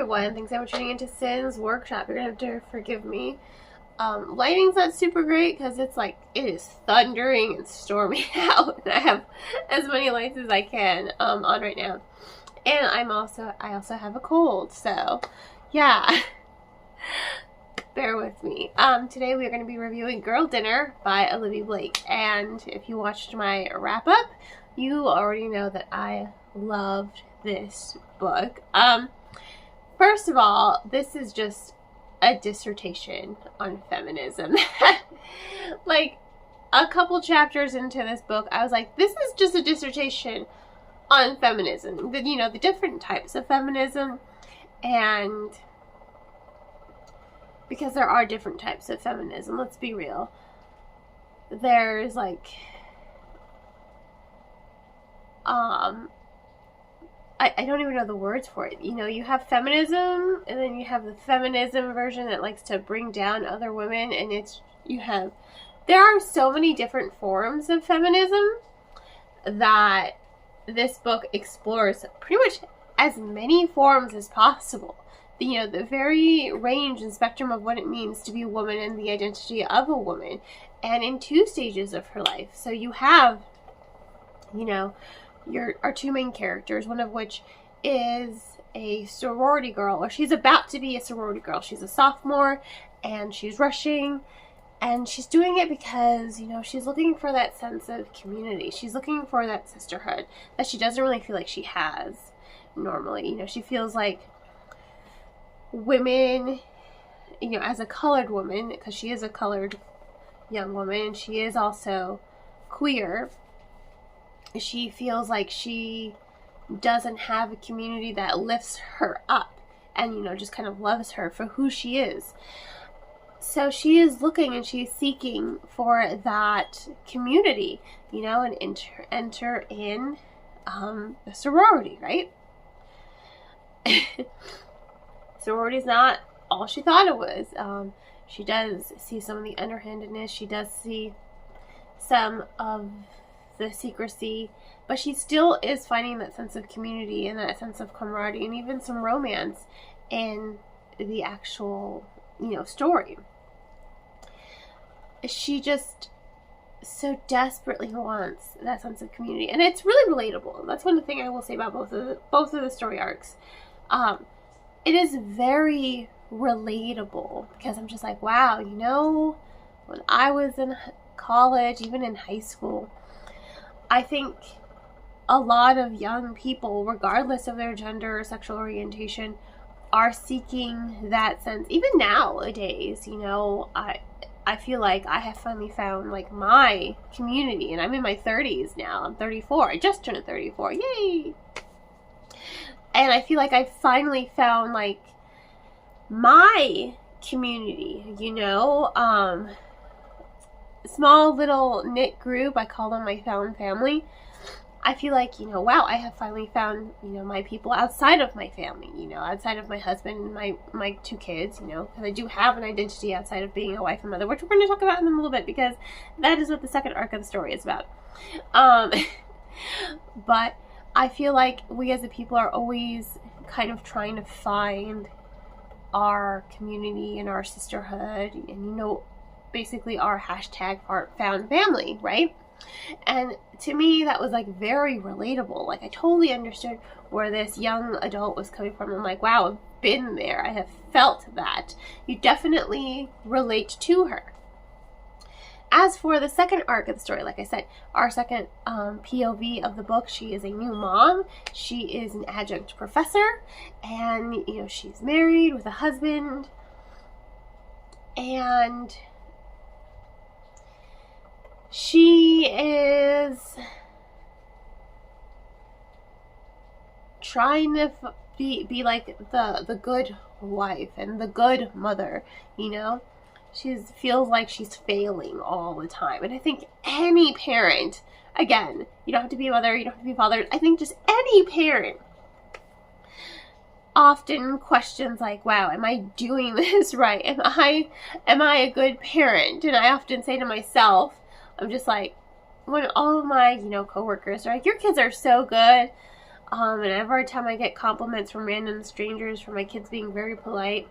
everyone. Thanks so much for tuning into Sin's Workshop. You're going to have to forgive me. Lighting's not super great because it's like, it is thundering and stormy out. And I have as many lights as I can on right now. And I also have a cold, so yeah. Bear with me. Today we are going to be reviewing Girl Dinner by Olivie Blake. And if you watched my wrap-up, you already know that I loved this book. First of all, this is just a dissertation on feminism. Like, a couple chapters into this book, I was like, this is just a dissertation on feminism. The different types of feminism, and because there are different types of feminism, let's be real. There's like, I don't even know the words for it. You have feminism, and then you have the feminism version that likes to bring down other women, and there are so many different forms of feminism that this book explores pretty much as many forms as possible. The very range and spectrum of what it means to be a woman and the identity of a woman, and in 2 stages of her life. So you have, our 2 main characters, one of which is a sorority girl, or she's about to be a sorority girl. She's a sophomore, and she's rushing, and she's doing it because, she's looking for that sense of community. She's looking for that sisterhood that she doesn't really feel like she has normally. She feels like women, as a colored woman, because she is a colored young woman, and she is also queer, she feels like she doesn't have a community that lifts her up and, just kind of loves her for who she is. So she is looking and she's seeking for that community, and enter in a sorority, right? Sorority's not all she thought it was. She does see some of the underhandedness. She does see some of the secrecy, but she still is finding that sense of community and that sense of camaraderie and even some romance in the actual, story. She just so desperately wants that sense of community, and it's really relatable. That's one thing I will say about both of the story arcs. It is very relatable because I'm just like, wow, when I was in college, even in high school, I think a lot of young people, regardless of their gender or sexual orientation, are seeking that sense. Even nowadays, I feel like I have finally found like my community, and I'm in my 30s now. I'm 34. I just turned 34. Yay! And I feel like I finally found like my community, small little knit group. I call them my found family. I feel like, wow, I have finally found, my people outside of my family, outside of my husband and my 2 kids, because I do have an identity outside of being a wife and mother, which we're going to talk about in a little bit because that is what the second arc of the story is about. But I feel like we as a people are always kind of trying to find our community and our sisterhood and, basically our hashtag found family, right? And to me, that was like very relatable. Like, I totally understood where this young adult was coming from. I'm like, wow, I've been there. I have felt that. You definitely relate to her. As for the second arc of the story, like I said, our second POV of the book, she is a new mom. She is an adjunct professor, and, she's married with a husband, and she is trying to be like the good wife and the good mother, She feels like she's failing all the time. And I think any parent, again, you don't have to be a mother, you don't have to be a father, I think just any parent often questions like, wow, am I doing this right? Am I a good parent? And I often say to myself, I'm just like, when all of my, coworkers are like, your kids are so good, And every time I get compliments from random strangers for my kids being very polite,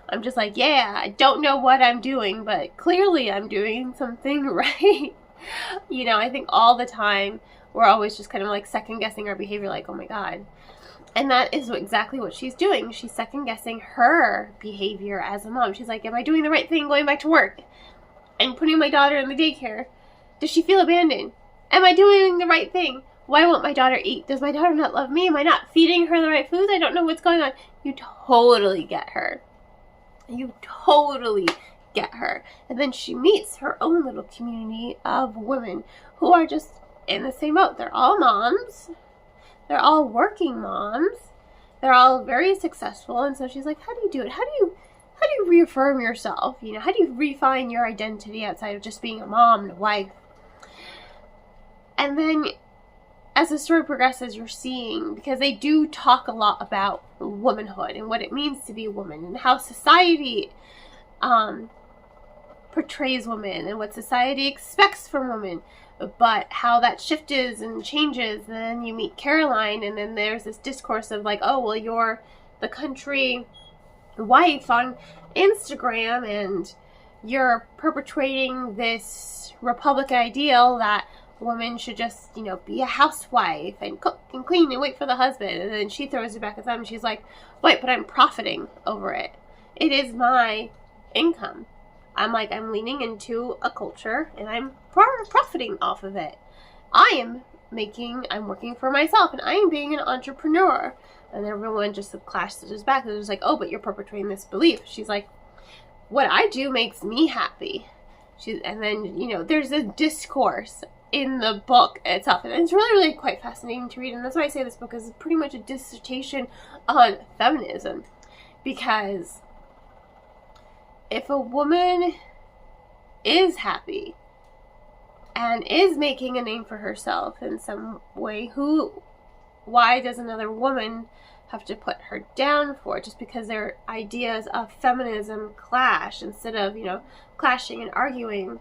I'm just like, yeah, I don't know what I'm doing, but clearly I'm doing something right. You know, I think all the time we're always just kind of like second guessing our behavior, like, oh my God. And that is exactly what she's doing. She's second guessing her behavior as a mom. She's like, am I doing the right thing going back to work and putting my daughter in the daycare? Does she feel abandoned? Am I doing the right thing? Why won't my daughter eat? Does my daughter not love me? Am I not feeding her the right foods? I don't know what's going on. You totally get her. You totally get her. And then she meets her own little community of women who are just in the same boat. They're all moms. They're all working moms. They're all very successful. And so she's like, how do you do it? How do you reaffirm yourself? You know, how do you refine your identity outside of just being a mom and a wife? And then as the story progresses, you're seeing, because they do talk a lot about womanhood and what it means to be a woman and how society portrays women and what society expects from women, but how that shifts and changes. And then you meet Caroline, and then there's this discourse of like, oh, well, you're the country wife on Instagram and you're perpetrating this Republican ideal that women should just, you know, be a housewife and cook and clean and wait for the husband. And then she throws it back at them and she's like, wait, but I'm profiting over it. It is my income. I'm leaning into a culture and I'm profiting off of it. I'm working for myself and I am being an entrepreneur. And everyone just clashes back. They're just like, oh, but you're perpetrating this belief. She's like, what I do makes me happy. And then, you know, there's a discourse in the book itself. And it's really, really quite fascinating to read. And that's why I say this book is pretty much a dissertation on feminism. Because if a woman is happy and is making a name for herself in some way, why does another woman have to put her down for it just because their ideas of feminism clash instead of, you know, clashing and arguing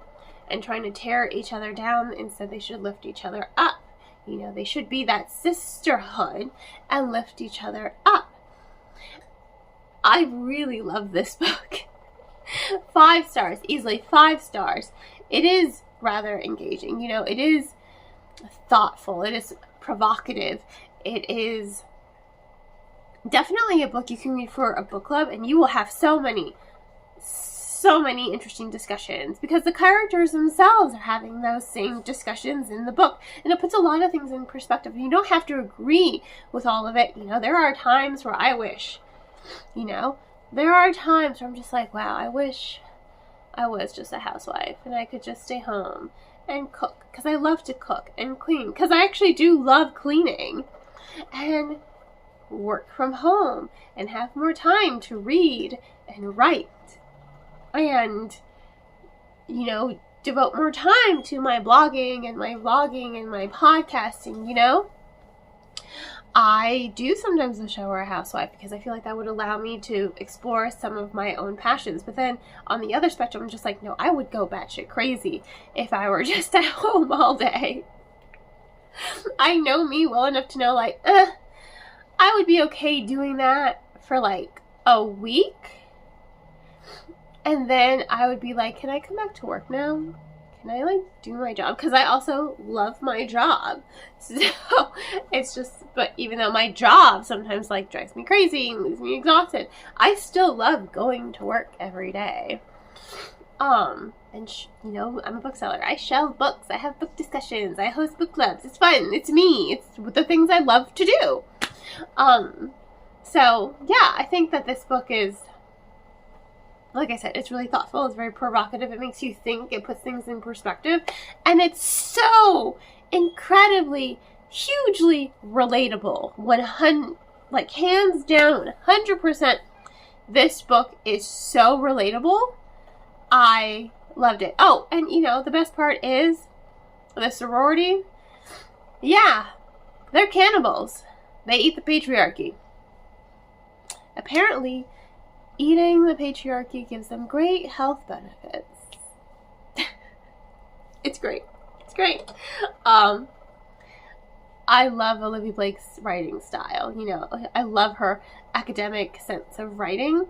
and trying to tear each other down? Instead, they should lift each other up. You know, they should be that sisterhood and lift each other up. I really love this book. 5 stars, easily 5 stars. It is rather engaging. You know, it is thoughtful. It is provocative. It is definitely a book you can read for a book club, and you will have so many interesting discussions because the characters themselves are having those same discussions in the book, and it puts a lot of things in perspective. You don't have to agree with all of it. You know, there are times where I wish, you know, there are times where I'm just like, wow, I wish I was just a housewife and I could just stay home and cook, because I love to cook and clean, because I actually do love cleaning, and work from home and have more time to read and write and, you know, devote more time to my blogging and my vlogging and my podcasting. You know, I do sometimes wish I were a housewife because I feel like that would allow me to explore some of my own passions. But then on the other spectrum, I'm just like, no, I would go batshit crazy if I were just at home all day. I know me well enough to know, like, I would be okay doing that for like a week. And then I would be like, can I come back to work now? Can I like do my job? Because I also love my job. So it's just, but even though my job sometimes like drives me crazy and leaves me exhausted, I still love going to work every day. And you know, I'm a bookseller. I shelve books. I have book discussions. I host book clubs. It's fun. It's me. It's the things I love to do. So yeah, I think that this book is, like I said, it's really thoughtful. It's very provocative. It makes you think. It puts things in perspective. And it's so incredibly, hugely relatable. Like hands down, 100%. This book is so relatable. I loved it. Oh, and you know, the best part is the sorority. Yeah, they're cannibals. They eat the patriarchy. Apparently, eating the patriarchy gives them great health benefits. It's great. It's great. I love Olivie Blake's writing style. You know, I love her academic sense of writing.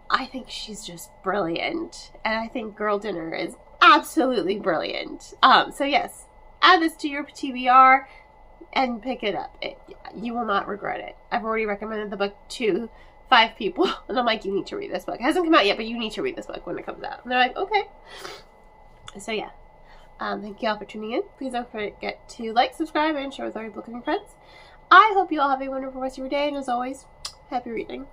I think she's just brilliant. And I think Girl Dinner is absolutely brilliant. So yes, add this to your TBR and pick it up. You will not regret it. I've already recommended the book to 5 people, and I'm like, you need to read this book. It hasn't come out yet, but you need to read this book when it comes out. And they're like, okay. So yeah, thank you all for tuning in. Please don't forget to like, subscribe, and share with all your book loving friends. I hope you all have a wonderful rest of your day, and as always, happy reading.